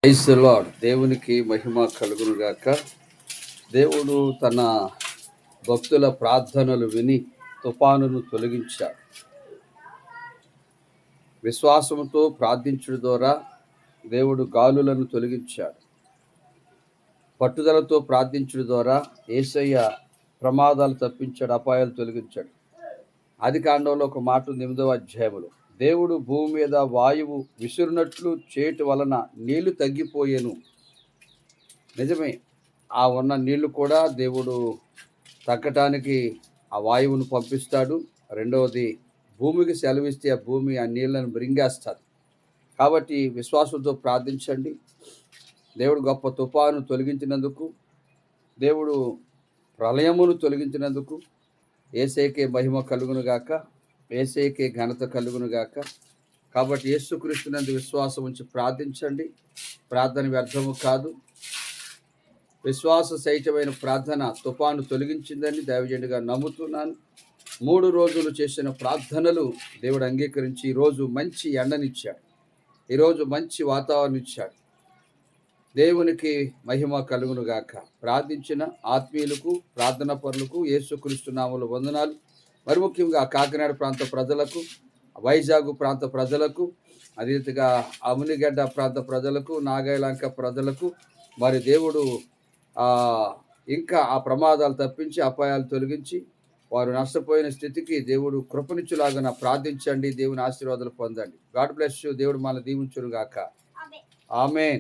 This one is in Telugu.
Praise the lord. దేవునికి మహిమ కలుగును గాక. దేవుడు తన భక్తుల ప్రార్థనలు విని తుఫానును తొలగించాడు. విశ్వాసముతో ప్రార్థించుట ద్వారా దేవుడు గాలులను తొలగించాడు. పట్టుదలతో ప్రార్థించుట ద్వారా యేసయ్య ప్రమాదాలు తప్పించాడు, అపాయాలు తొలగించాడు. ఆదికాండంలో ఒక మాట ఉంది, 8వ అధ్యాయములో, దేవుడు భూమి మీద వాయువు విసురునట్లు చేయటం వలన నీళ్లు తగ్గిపోయేను. నిజమే, ఆ ఉన్న నీళ్లు కూడా దేవుడు తగ్గటానికి ఆ వాయువును పంపిస్తాడు. రెండవది, భూమికి సెలవిస్తే ఆ భూమి ఆ నీళ్లను మృంగేస్తుంది. కాబట్టి విశ్వాసంతో ప్రార్థించండి. దేవుడు గొప్ప తుఫాను తొలగించినందుకు, దేవుడు ప్రళయమును తొలగించినందుకు యేసయ్యకే మహిమ కలుగును గాక, యేసయ్యకే ఘనత కలుగును గాక. కాబట్టి యేసుక్రీస్తునందు విశ్వాసం ఉంచి ప్రార్థించండి. ప్రార్థన వ్యర్థము కాదు. విశ్వాస సహితమైన ప్రార్థన తుఫాను తొలగించిందని దైవజనుడిగా నమ్ముతున్నాను. 3 రోజులు చేసిన ప్రార్థనలు దేవుడు అంగీకరించి ఈరోజు మంచి ఎండనిచ్చాడు, ఈరోజు మంచి వాతావరణం ఇచ్చాడు. దేవునికి మహిమ కలుగును గాక. ప్రార్థించిన ఆత్మీయులకు, ప్రార్థన పరులకు యేసుక్రీస్తు నామములో వందనాలు. మరి ముఖ్యంగా కాకినాడ ప్రాంత ప్రజలకు, వైజాగ్ ప్రాంత ప్రజలకు, అదే రీతిగా అమునిగడ్డ ప్రాంత ప్రజలకు, నాగాయలంక ప్రజలకు మరి దేవుడు ఇంకా ఆ ప్రమాదాలు తప్పించి అపాయాలు తొలగించి వారు నష్టపోయిన స్థితికి దేవుడు కృపనిచ్చులాగా ప్రార్థించండి. దేవుని ఆశీర్వాదాలు పొందండి. God bless you. దేవుడు మనల్ని దీవించును గాక. ఆమేన్.